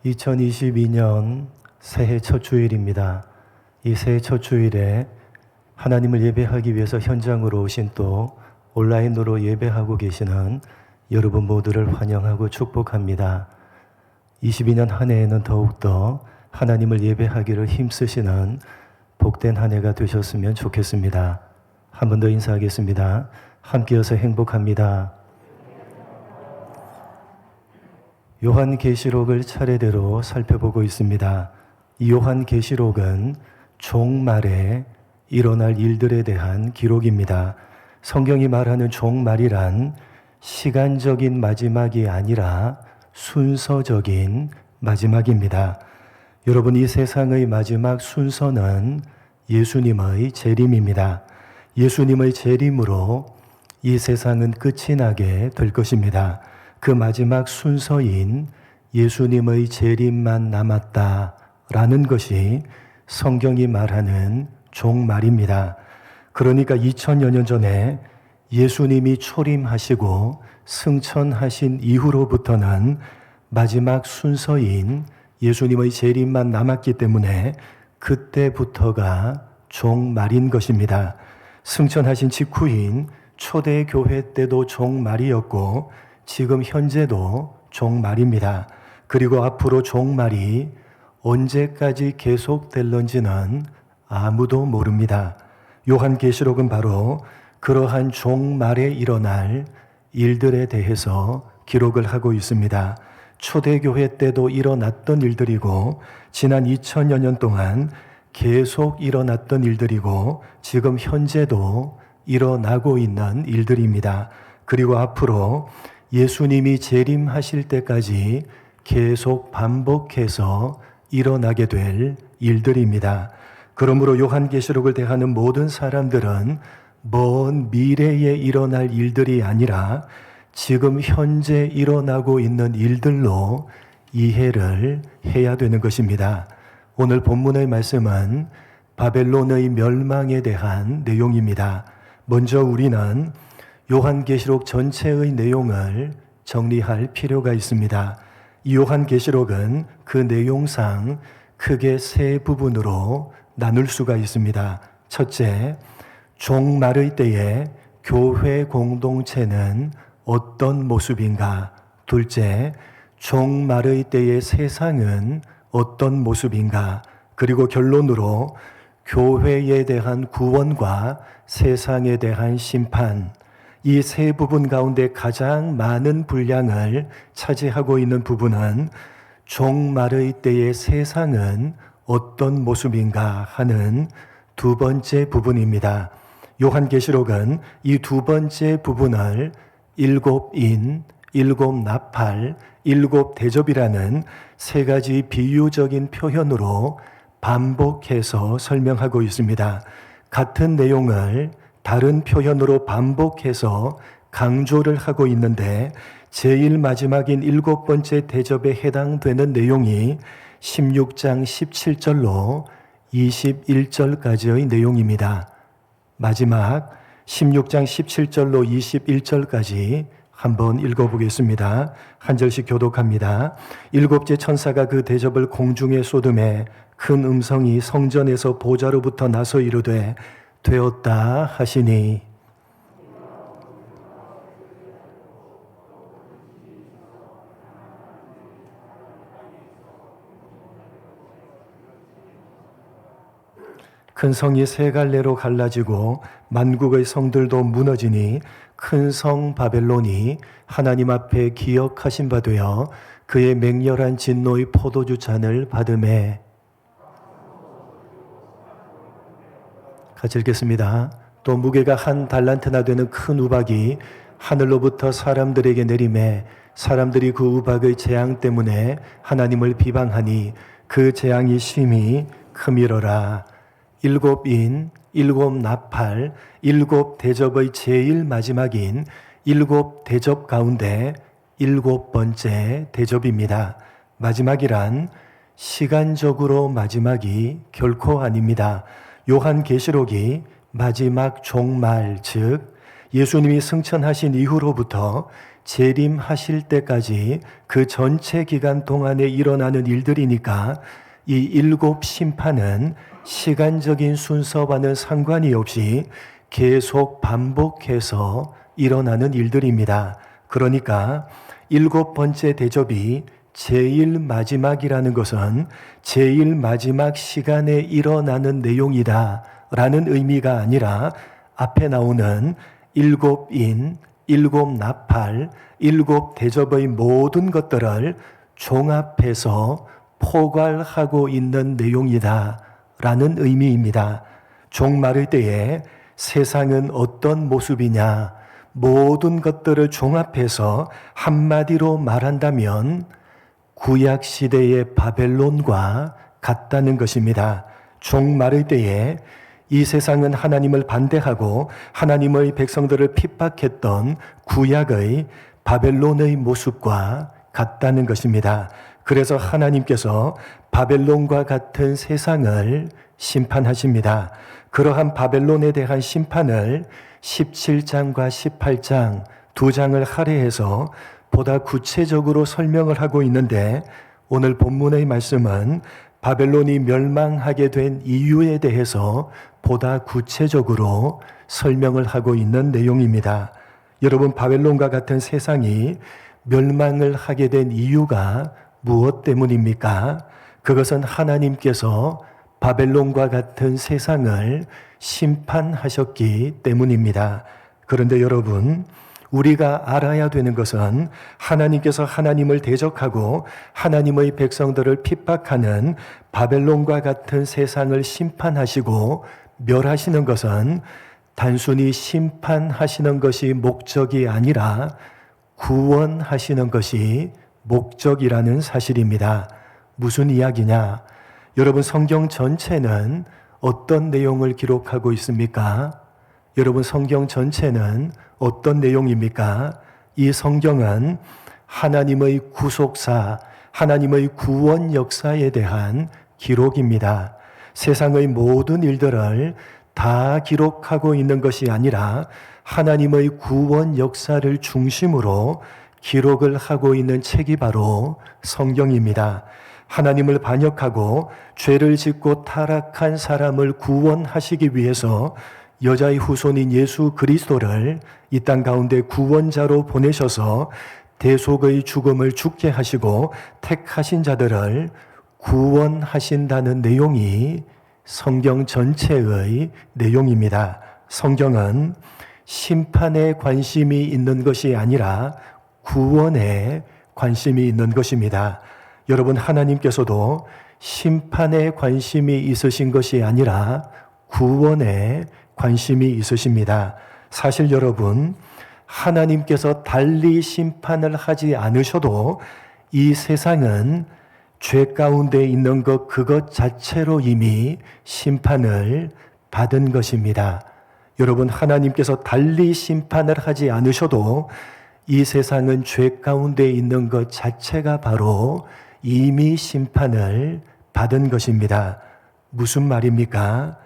2022년 새해 첫 주일입니다. 이 새해 첫 주일에 하나님을 예배하기 위해서 현장으로 오신 또 온라인으로 예배하고 계시는 여러분 모두를 환영하고 축복합니다. 22년 한 해에는 더욱더 하나님을 예배하기를 힘쓰시는 복된 한 해가 되셨으면 좋겠습니다. 한 번 더 인사하겠습니다. 함께여서 행복합니다. 요한계시록을 차례대로 살펴보고 있습니다. 이 요한계시록은 종말에 일어날 일들에 대한 기록입니다. 성경이 말하는 종말이란 시간적인 마지막이 아니라 순서적인 마지막입니다. 여러분, 이 세상의 마지막 순서는 예수님의 재림입니다. 예수님의 재림으로 이 세상은 끝이 나게 될 것입니다. 그 마지막 순서인 예수님의 재림만 남았다라는 것이 성경이 말하는 종말입니다. 그러니까 2000여 년 전에 예수님이 초림하시고 승천하신 이후로부터는 마지막 순서인 예수님의 재림만 남았기 때문에 그때부터가 종말인 것입니다. 승천하신 직후인 초대교회 때도 종말이었고 지금 현재도 종말입니다. 그리고 앞으로 종말이 언제까지 계속될런지는 아무도 모릅니다. 요한계시록은 바로 그러한 종말에 일어날 일들에 대해서 기록을 하고 있습니다. 초대교회 때도 일어났던 일들이고 지난 2000여 년 동안 계속 일어났던 일들이고 지금 현재도 일어나고 있는 일들입니다. 그리고 앞으로 예수님이 재림하실 때까지 계속 반복해서 일어나게 될 일들입니다. 그러므로 요한계시록을 대하는 모든 사람들은 먼 미래에 일어날 일들이 아니라 지금 현재 일어나고 있는 일들로 이해를 해야 되는 것입니다. 오늘 본문의 말씀은 바벨론의 멸망에 대한 내용입니다. 먼저 우리는 요한계시록 전체의 내용을 정리할 필요가 있습니다. 이 요한계시록은 그 내용상 크게 세 부분으로 나눌 수가 있습니다. 첫째, 종말의 때에 교회 공동체는 어떤 모습인가? 둘째, 종말의 때의 세상은 어떤 모습인가? 그리고 결론으로 교회에 대한 구원과 세상에 대한 심판, 이 세 부분 가운데 가장 많은 분량을 차지하고 있는 부분은 종말의 때의 세상은 어떤 모습인가 하는 두 번째 부분입니다. 요한계시록은 이 두 번째 부분을 일곱 인, 일곱 나팔, 일곱 대접이라는 세 가지 비유적인 표현으로 반복해서 설명하고 있습니다. 같은 내용을 다른 표현으로 반복해서 강조를 하고 있는데 제일 마지막인 일곱 번째 대접에 해당되는 내용이 16장 17절로 21절까지의 내용입니다. 마지막 16장 17절로 21절까지 한번 읽어보겠습니다. 한 절씩 교독합니다. 일곱째 천사가 그 대접을 공중에 쏟음에 큰 음성이 성전에서 보좌로부터 나서 이르되 되었다 하시니 큰 성이 세 갈래로 갈라지고 만국의 성들도 무너지니 큰 성 바벨론이 하나님 앞에 기억하신 바 되어 그의 맹렬한 진노의 포도주 잔을 받음에. 같이 읽겠습니다. 또 무게가 한 달란트나 되는 큰 우박이 하늘로부터 사람들에게 내림에 사람들이 그 우박의 재앙 때문에 하나님을 비방하니 그 재앙이 심히 크미러라. 일곱 인, 일곱 나팔, 일곱 대접의 제일 마지막인 일곱 대접 가운데 일곱 번째 대접입니다. 마지막이란 시간적으로 마지막이 결코 아닙니다. 요한계시록이 마지막 종말, 즉 예수님이 승천하신 이후로부터 재림하실 때까지 그 전체 기간 동안에 일어나는 일들이니까 이 7 심판은 시간적인 순서와는 상관이 없이 계속 반복해서 일어나는 일들입니다. 그러니까 7번째 대접이 제일 마지막이라는 것은 제일 마지막 시간에 일어나는 내용이다 라는 의미가 아니라 앞에 나오는 7인, 7 나팔, 7 대접의 모든 것들을 종합해서 포괄하고 있는 내용이다 라는 의미입니다. 종말의 때에 세상은 어떤 모습이냐, 모든 것들을 종합해서 한마디로 말한다면 구약 시대의 바벨론과 같다는 것입니다. 종말의 때에 이 세상은 하나님을 반대하고 하나님의 백성들을 핍박했던 구약의 바벨론의 모습과 같다는 것입니다. 그래서 하나님께서 바벨론과 같은 세상을 심판하십니다. 그러한 바벨론에 대한 심판을 17장과 18장 두 장을 할애해서 보다 구체적으로 설명을 하고 있는데, 오늘 본문의 말씀은 바벨론이 멸망하게 된 이유에 대해서 보다 구체적으로 설명을 하고 있는 내용입니다. 여러분, 바벨론과 같은 세상이 멸망을 하게 된 이유가 무엇 때문입니까? 그것은 하나님께서 바벨론과 같은 세상을 심판하셨기 때문입니다. 그런데 여러분, 우리가 알아야 되는 것은 하나님께서 하나님을 대적하고 하나님의 백성들을 핍박하는 바벨론과 같은 세상을 심판하시고 멸하시는 것은 단순히 심판하시는 것이 목적이 아니라 구원하시는 것이 목적이라는 사실입니다. 무슨 이야기냐? 여러분, 성경 전체는 어떤 내용을 기록하고 있습니까? 여러분, 성경 전체는 어떤 내용입니까? 이 성경은 하나님의 구속사, 하나님의 구원 역사에 대한 기록입니다. 세상의 모든 일들을 다 기록하고 있는 것이 아니라 하나님의 구원 역사를 중심으로 기록을 하고 있는 책이 바로 성경입니다. 하나님을 반역하고 죄를 짓고 타락한 사람을 구원하시기 위해서 여자의 후손인 예수 그리스도를 이 땅 가운데 구원자로 보내셔서 대속의 죽음을 죽게 하시고 택하신 자들을 구원하신다는 내용이 성경 전체의 내용입니다. 성경은 심판에 관심이 있는 것이 아니라 구원에 관심이 있는 것입니다. 여러분, 하나님께서도 심판에 관심이 있으신 것이 아니라 구원에 관심이 있으십니다. 사실 여러분, 하나님께서 달리 심판을 하지 않으셔도 이 세상은 죄 가운데 있는 것 그것 자체로 이미 심판을 받은 것입니다. 여러분, 하나님께서 달리 심판을 하지 않으셔도 이 세상은 죄 가운데 있는 것 자체가 바로 이미 심판을 받은 것입니다. 무슨 말입니까?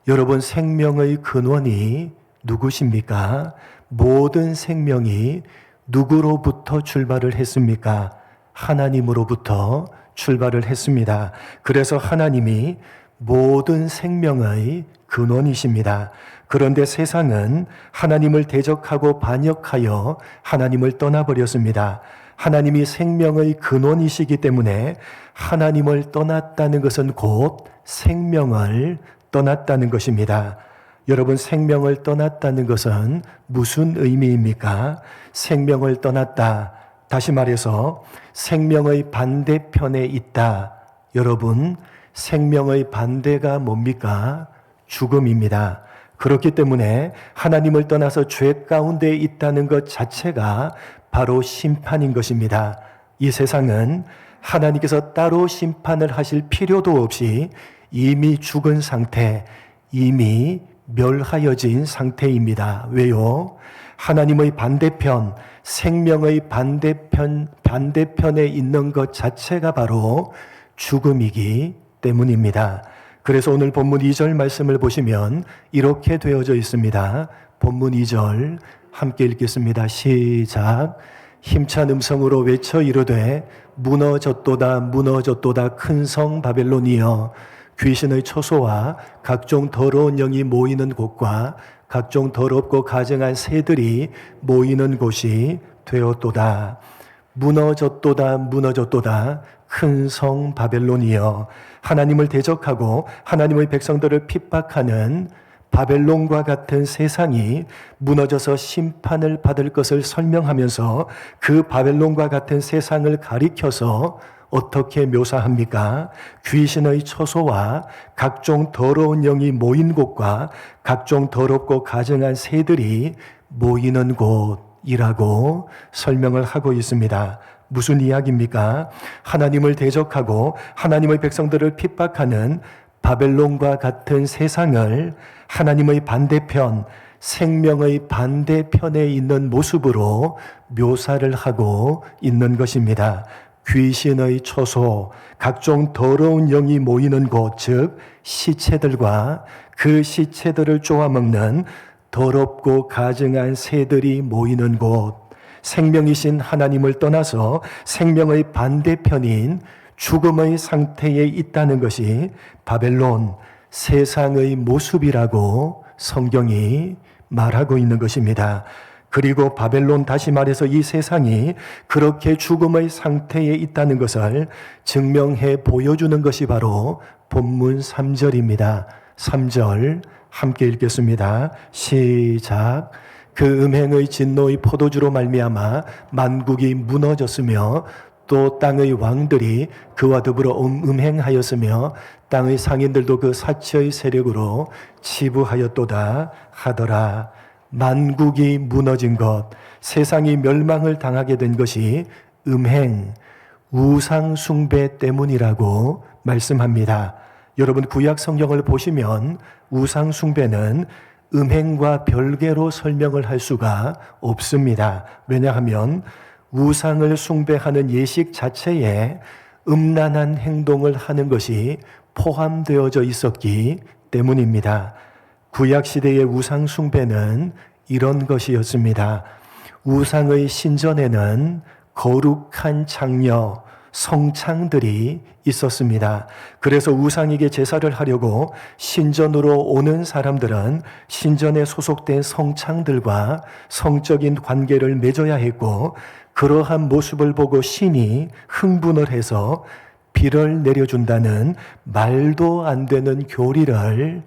여러분, 생명의 근원이 누구십니까? 모든 생명이 누구로부터 출발을 했습니까? 하나님으로부터 출발을 했습니다. 그래서 하나님이 모든 생명의 근원이십니다. 그런데 세상은 하나님을 대적하고 반역하여 하나님을 떠나버렸습니다. 하나님이 생명의 근원이시기 때문에 하나님을 떠났다는 것은 곧 생명을 떠났다는 것입니다. 여러분, 생명을 떠났다는 것은 무슨 의미입니까? 생명을 떠났다. 다시 말해서 생명의 반대편에 있다. 여러분, 생명의 반대가 뭡니까? 죽음입니다. 그렇기 때문에 하나님을 떠나서 죄 가운데 있다는 것 자체가 바로 심판인 것입니다. 이 세상은 하나님께서 따로 심판을 하실 필요도 없이 이미 죽은 상태, 이미 멸하여진 상태입니다. 왜요? 하나님의 반대편, 생명의 반대편에 있는 것 자체가 바로 죽음이기 때문입니다. 그래서 오늘 본문 2절 말씀을 보시면 이렇게 되어져 있습니다. 본문 2절 함께 읽겠습니다. 시작. 힘찬 음성으로 외쳐 이르되 무너졌도다 무너졌도다 큰 성 바벨론이여 귀신의 초소와 각종 더러운 영이 모이는 곳과 각종 더럽고 가증한 새들이 모이는 곳이 되었도다. 무너졌도다 무너졌도다 큰 성 바벨론이여 하나님을 대적하고 하나님의 백성들을 핍박하는 바벨론과 같은 세상이 무너져서 심판을 받을 것을 설명하면서 그 바벨론과 같은 세상을 가리켜서 어떻게 묘사합니까? 귀신의 처소와 각종 더러운 영이 모인 곳과 각종 더럽고 가증한 새들이 모이는 곳이라고 설명을 하고 있습니다. 무슨 이야기입니까? 하나님을 대적하고 하나님의 백성들을 핍박하는 바벨론과 같은 세상을 하나님의 반대편, 생명의 반대편에 있는 모습으로 묘사를 하고 있는 것입니다. 귀신의 처소, 각종 더러운 영이 모이는 곳, 즉 시체들과 그 시체들을 쪼아먹는 더럽고 가증한 새들이 모이는 곳, 생명이신 하나님을 떠나서 생명의 반대편인 죽음의 상태에 있다는 것이 바벨론, 세상의 모습이라고 성경이 말하고 있는 것입니다. 그리고 바벨론, 다시 말해서 이 세상이 그렇게 죽음의 상태에 있다는 것을 증명해 보여주는 것이 바로 본문 3절입니다. 3절 함께 읽겠습니다. 시작. 그 음행의 진노의 포도주로 말미암아 만국이 무너졌으며 또 땅의 왕들이 그와 더불어 음행하였으며 땅의 상인들도 그 사치의 세력으로 치부하였도다 하더라. 만국이 무너진 것, 세상이 멸망을 당하게 된 것이 음행, 우상 숭배 때문이라고 말씀합니다. 여러분 구약 성경을 보시면 우상 숭배는 음행과 별개로 설명을 할 수가 없습니다. 왜냐하면 우상을 숭배하는 예식 자체에 음란한 행동을 하는 것이 포함되어져 있었기 때문입니다. 구약시대의 우상 숭배는 이런 것이었습니다. 우상의 신전에는 거룩한 창녀, 성창들이 있었습니다. 그래서 우상에게 제사를 하려고 신전으로 오는 사람들은 신전에 소속된 성창들과 성적인 관계를 맺어야 했고, 그러한 모습을 보고 신이 흥분을 해서 비를 내려준다는 말도 안 되는 교리를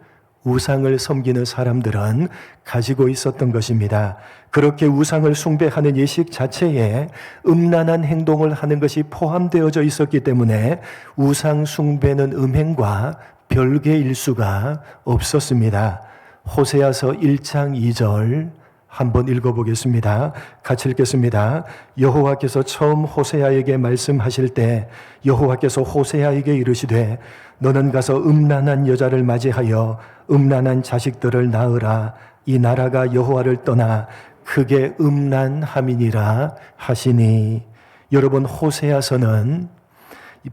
우상을 섬기는 사람들은 가지고 있었던 것입니다. 그렇게 우상을 숭배하는 예식 자체에 음란한 행동을 하는 것이 포함되어져 있었기 때문에 우상 숭배는 음행과 별개일 수가 없었습니다. 호세아서 1장 2절 한번 읽어보겠습니다. 같이 읽겠습니다. 여호와께서 처음 호세아에게 말씀하실 때 여호와께서 호세아에게 이르시되 너는 가서 음란한 여자를 맞이하여 음란한 자식들을 낳으라. 이 나라가 여호와를 떠나 크게 음란함이니라 하시니. 여러분, 호세아서는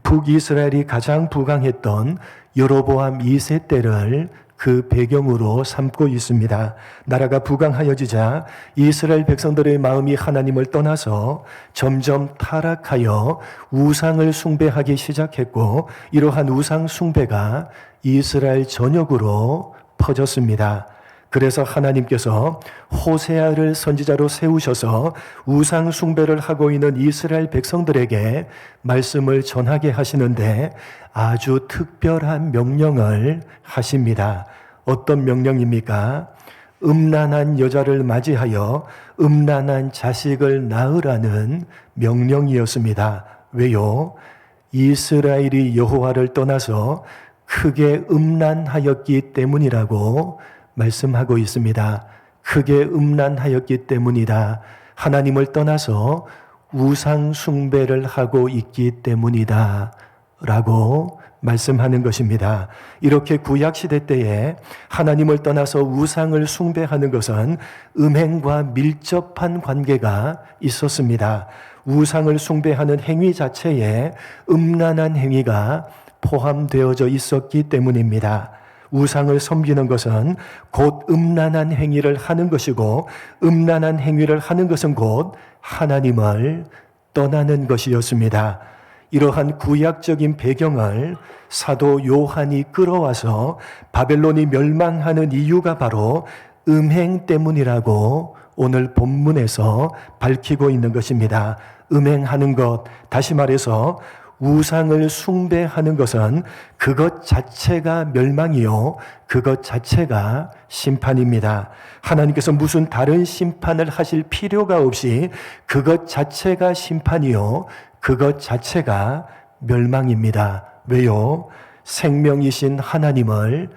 북이스라엘이 가장 부강했던 여로보암 2세 때를 그 배경으로 삼고 있습니다. 나라가 부강하여지자 이스라엘 백성들의 마음이 하나님을 떠나서 점점 타락하여 우상을 숭배하기 시작했고, 이러한 우상 숭배가 이스라엘 전역으로 퍼졌습니다. 그래서 하나님께서 호세아를 선지자로 세우셔서 우상 숭배를 하고 있는 이스라엘 백성들에게 말씀을 전하게 하시는데 아주 특별한 명령을 하십니다. 어떤 명령입니까? 음란한 여자를 맞이하여 음란한 자식을 낳으라는 명령이었습니다. 왜요? 이스라엘이 여호와를 떠나서 크게 음란하였기 때문이라고 말씀하고 있습니다. 크게 음란하였기 때문이다. 하나님을 떠나서 우상 숭배를 하고 있기 때문이다 라고 말씀하는 것입니다. 이렇게 구약시대 때에 하나님을 떠나서 우상을 숭배하는 것은 음행과 밀접한 관계가 있었습니다. 우상을 숭배하는 행위 자체에 음란한 행위가 포함되어져 있었기 때문입니다. 우상을 섬기는 것은 곧 음란한 행위를 하는 것이고, 음란한 행위를 하는 것은 곧 하나님을 떠나는 것이었습니다. 이러한 구약적인 배경을 사도 요한이 끌어와서 바벨론이 멸망하는 이유가 바로 음행 때문이라고 오늘 본문에서 밝히고 있는 것입니다. 음행하는 것, 다시 말해서 우상을 숭배하는 것은 그것 자체가 멸망이요, 그것 자체가 심판입니다. 하나님께서 무슨 다른 심판을 하실 필요가 없이 그것 자체가 심판이요, 그것 자체가 멸망입니다. 왜요? 생명이신 하나님을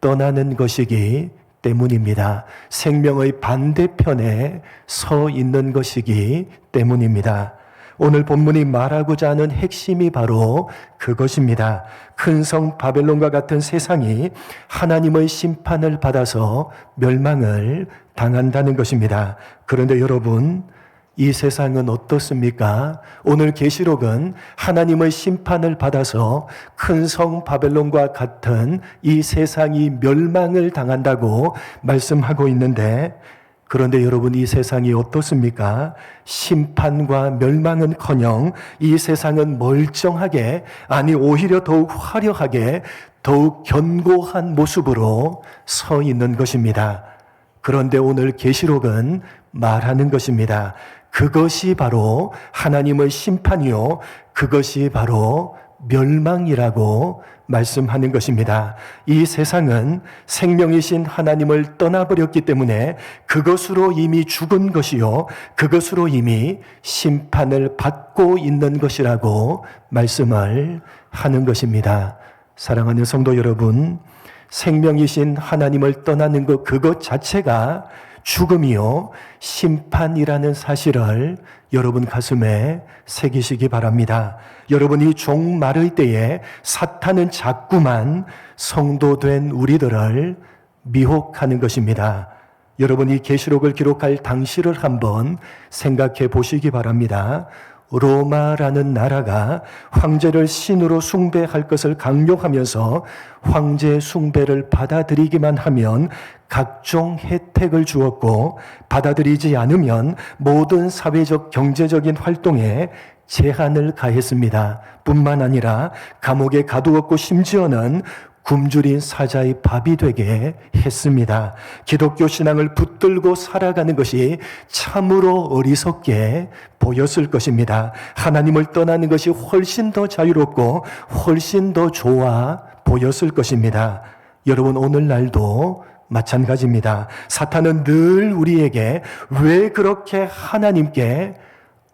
떠나는 것이기 때문입니다. 생명의 반대편에 서 있는 것이기 때문입니다. 오늘 본문이 말하고자 하는 핵심이 바로 그것입니다. 큰 성 바벨론과 같은 세상이 하나님의 심판을 받아서 멸망을 당한다는 것입니다. 그런데 여러분, 이 세상은 어떻습니까? 오늘 계시록은 하나님의 심판을 받아서 큰 성 바벨론과 같은 이 세상이 멸망을 당한다고 말씀하고 있는데, 그런데 여러분, 이 세상이 어떻습니까? 심판과 멸망은커녕 이 세상은 멀쩡하게, 아니 오히려 더욱 화려하게, 더욱 견고한 모습으로 서 있는 것입니다. 그런데 오늘 계시록은 말하는 것입니다. 그것이 바로 하나님의 심판이요, 그것이 바로 멸망이라고 말씀하는 것입니다. 이 세상은 생명이신 하나님을 떠나버렸기 때문에 그것으로 이미 죽은 것이요, 그것으로 이미 심판을 받고 있는 것이라고 말씀을 하는 것입니다. 사랑하는 성도 여러분, 생명이신 하나님을 떠나는 것, 그것 자체가 죽음이요, 심판이라는 사실을 여러분 가슴에 새기시기 바랍니다. 여러분이 종말의 때에 사탄은 자꾸만 성도된 우리들을 미혹하는 것입니다. 여러분이 계시록을 기록할 당시를 한번 생각해 보시기 바랍니다. 로마라는 나라가 황제를 신으로 숭배할 것을 강요하면서 황제 숭배를 받아들이기만 하면 각종 혜택을 주었고, 받아들이지 않으면 모든 사회적 경제적인 활동에 제한을 가했습니다. 뿐만 아니라 감옥에 가두었고 심지어는 굶주린 사자의 밥이 되게 했습니다. 기독교 신앙을 붙들고 살아가는 것이 참으로 어리석게 보였을 것입니다. 하나님을 떠나는 것이 훨씬 더 자유롭고 훨씬 더 좋아 보였을 것입니다. 여러분, 오늘날도 마찬가지입니다. 사탄은 늘 우리에게 왜 그렇게 하나님께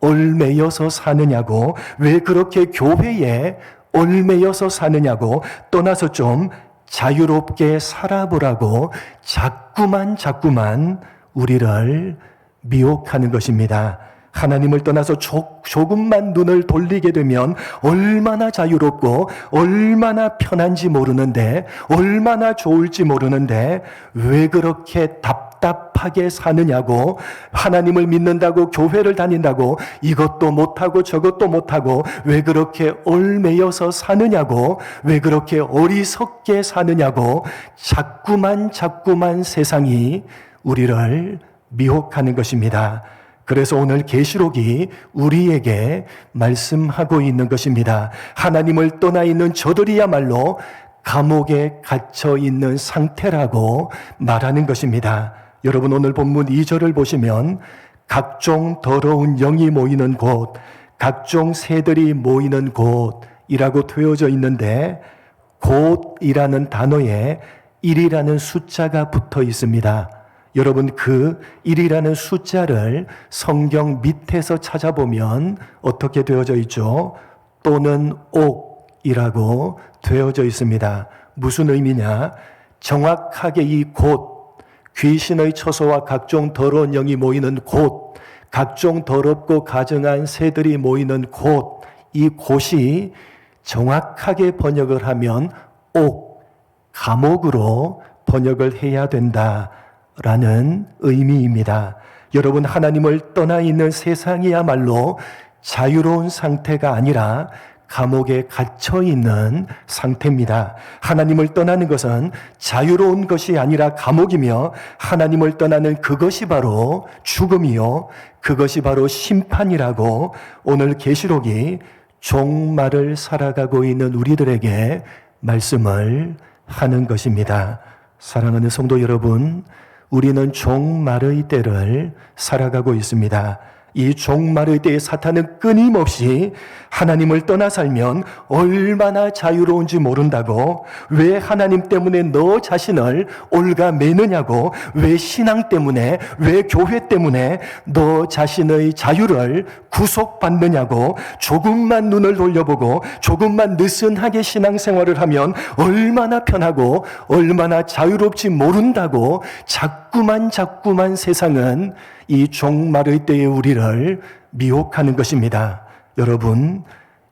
얽매여서 사느냐고, 왜 그렇게 교회에 얽매여서 사느냐고, 떠나서 좀 자유롭게 살아보라고 자꾸만 우리를 미혹하는 것입니다. 하나님을 떠나서 조금만 눈을 돌리게 되면 얼마나 자유롭고 얼마나 편한지 모르는데, 얼마나 좋을지 모르는데 왜 그렇게 답답하게 사느냐고, 하나님을 믿는다고 교회를 다닌다고 이것도 못하고 저것도 못하고 왜 그렇게 얽매여서 사느냐고, 왜 그렇게 어리석게 사느냐고 자꾸만 세상이 우리를 미혹하는 것입니다. 그래서 오늘 계시록이 우리에게 말씀하고 있는 것입니다. 하나님을 떠나 있는 저들이야말로 감옥에 갇혀 있는 상태라고 말하는 것입니다. 여러분, 오늘 본문 2절을 보시면 각종 더러운 영이 모이는 곳, 각종 새들이 모이는 곳이라고 되어져 있는데, 곳이라는 단어에 1이라는 숫자가 붙어 있습니다. 여러분, 그 1이라는 숫자를 성경 밑에서 찾아보면 어떻게 되어져 있죠? 또는 옥이라고 되어져 있습니다. 무슨 의미냐? 정확하게 이 곳, 귀신의 처소와 각종 더러운 영이 모이는 곳, 각종 더럽고 가증한 새들이 모이는 곳, 이 곳이 정확하게 번역을 하면 옥, 감옥으로 번역을 해야 된다 라는 의미입니다. 여러분, 하나님을 떠나 있는 세상이야말로 자유로운 상태가 아니라 감옥에 갇혀 있는 상태입니다. 하나님을 떠나는 것은 자유로운 것이 아니라 감옥이며 하나님을 떠나는 그것이 바로 죽음이요 그것이 바로 심판이라고 오늘 계시록이 종말을 살아가고 있는 우리들에게 말씀을 하는 것입니다. 사랑하는 성도 여러분, 우리는 종말의 때를 살아가고 있습니다. 이 종말의 때에 사탄은 끊임없이 하나님을 떠나 살면 얼마나 자유로운지 모른다고, 왜 하나님 때문에 너 자신을 올가매느냐고, 왜 신앙 때문에, 왜 교회 때문에 너 자신의 자유를 구속받느냐고, 조금만 눈을 돌려보고 조금만 느슨하게 신앙생활을 하면 얼마나 편하고 얼마나 자유롭지 모른다고 자꾸만 세상은 이 종말의 때에 우리를 미혹하는 것입니다. 여러분,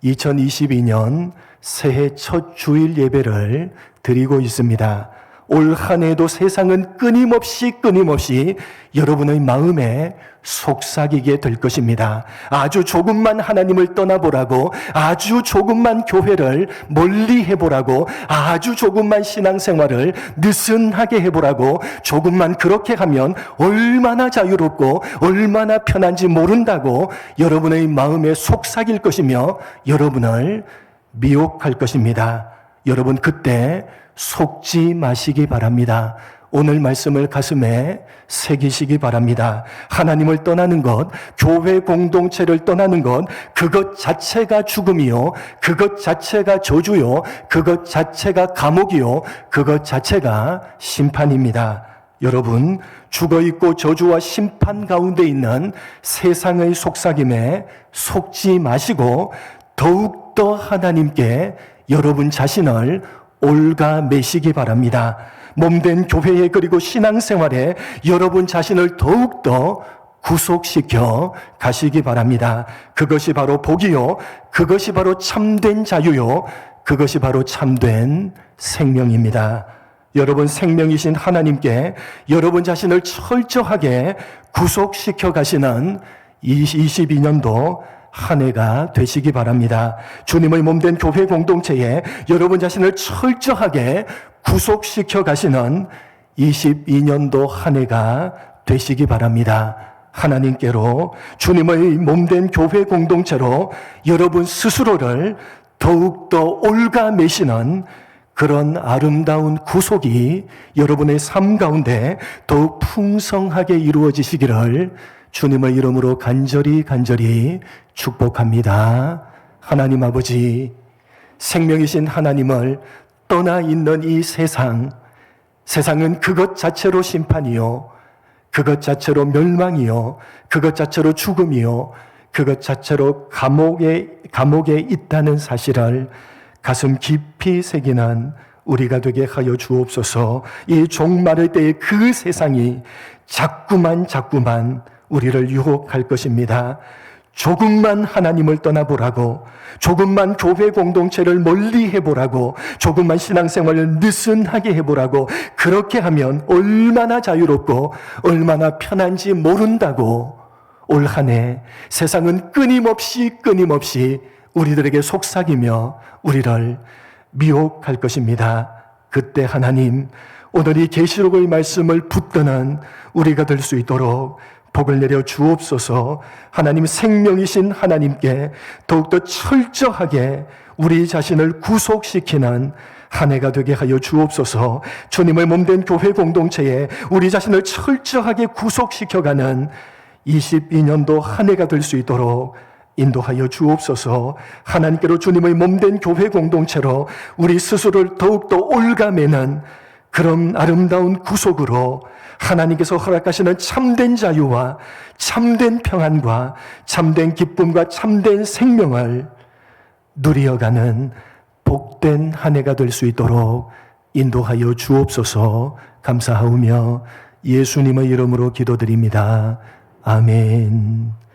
2022년 새해 첫 주일 예배를 드리고 있습니다. 올 한 해도 세상은 끊임없이 여러분의 마음에 속삭이게 될 것입니다. 아주 조금만 하나님을 떠나보라고, 아주 조금만 교회를 멀리 해보라고, 아주 조금만 신앙생활을 느슨하게 해보라고, 조금만 그렇게 하면 얼마나 자유롭고 얼마나 편한지 모른다고 여러분의 마음에 속삭일 것이며 여러분을 미혹할 것입니다. 여러분, 그때 속지 마시기 바랍니다. 오늘 말씀을 가슴에 새기시기 바랍니다. 하나님을 떠나는 것, 교회 공동체를 떠나는 것, 그것 자체가 죽음이요, 그것 자체가 저주요, 그것 자체가 감옥이요, 그것 자체가 심판입니다. 여러분, 죽어있고 저주와 심판 가운데 있는 세상의 속삭임에 속지 마시고 더욱더 하나님께 여러분 자신을 올가매시기 바랍니다. 몸된 교회에 그리고 신앙생활에 여러분 자신을 더욱더 구속시켜 가시기 바랍니다. 그것이 바로 복이요, 그것이 바로 참된 자유요, 그것이 바로 참된 생명입니다. 여러분, 생명이신 하나님께 여러분 자신을 철저하게 구속시켜 가시는 22년도 한 해가 되시기 바랍니다. 주님의 몸된 교회 공동체에 여러분 자신을 철저하게 구속시켜 가시는 22년도 한 해가 되시기 바랍니다. 하나님께로, 주님의 몸된 교회 공동체로 여러분 스스로를 더욱더 올가매시는 그런 아름다운 구속이 여러분의 삶 가운데 더욱 풍성하게 이루어지시기를 주님의 이름으로 간절히 축복합니다. 하나님 아버지, 생명이신 하나님을 떠나 있는 이 세상은 그것 자체로 심판이요, 그것 자체로 멸망이요, 그것 자체로 죽음이요, 그것 자체로 감옥에 있다는 사실을 가슴 깊이 새기는 우리가 되게 하여 주옵소서. 이 종말의 때에 그 세상이 자꾸만 우리를 유혹할 것입니다. 조금만 하나님을 떠나보라고, 조금만 교회 공동체를 멀리 해보라고, 조금만 신앙생활을 느슨하게 해보라고, 그렇게 하면 얼마나 자유롭고 얼마나 편한지 모른다고 올 한 해 세상은 끊임없이 우리들에게 속삭이며 우리를 미혹할 것입니다. 그때 하나님, 오늘 이 계시록의 말씀을 붙드는 우리가 될 수 있도록 복을 내려 주옵소서. 하나님, 생명이신 하나님께 더욱더 철저하게 우리 자신을 구속시키는 한 해가 되게 하여 주옵소서. 주님의 몸된 교회 공동체에 우리 자신을 철저하게 구속시켜가는 22년도 한 해가 될 수 있도록 인도하여 주옵소서. 하나님께로 주님의 몸된 교회 공동체로 우리 스스로를 더욱더 올가매는 그런 아름다운 구속으로 하나님께서 허락하시는 참된 자유와 참된 평안과 참된 기쁨과 참된 생명을 누리어가는 복된 한 해가 될 수 있도록 인도하여 주옵소서. 감사하오며 예수님의 이름으로 기도드립니다. 아멘.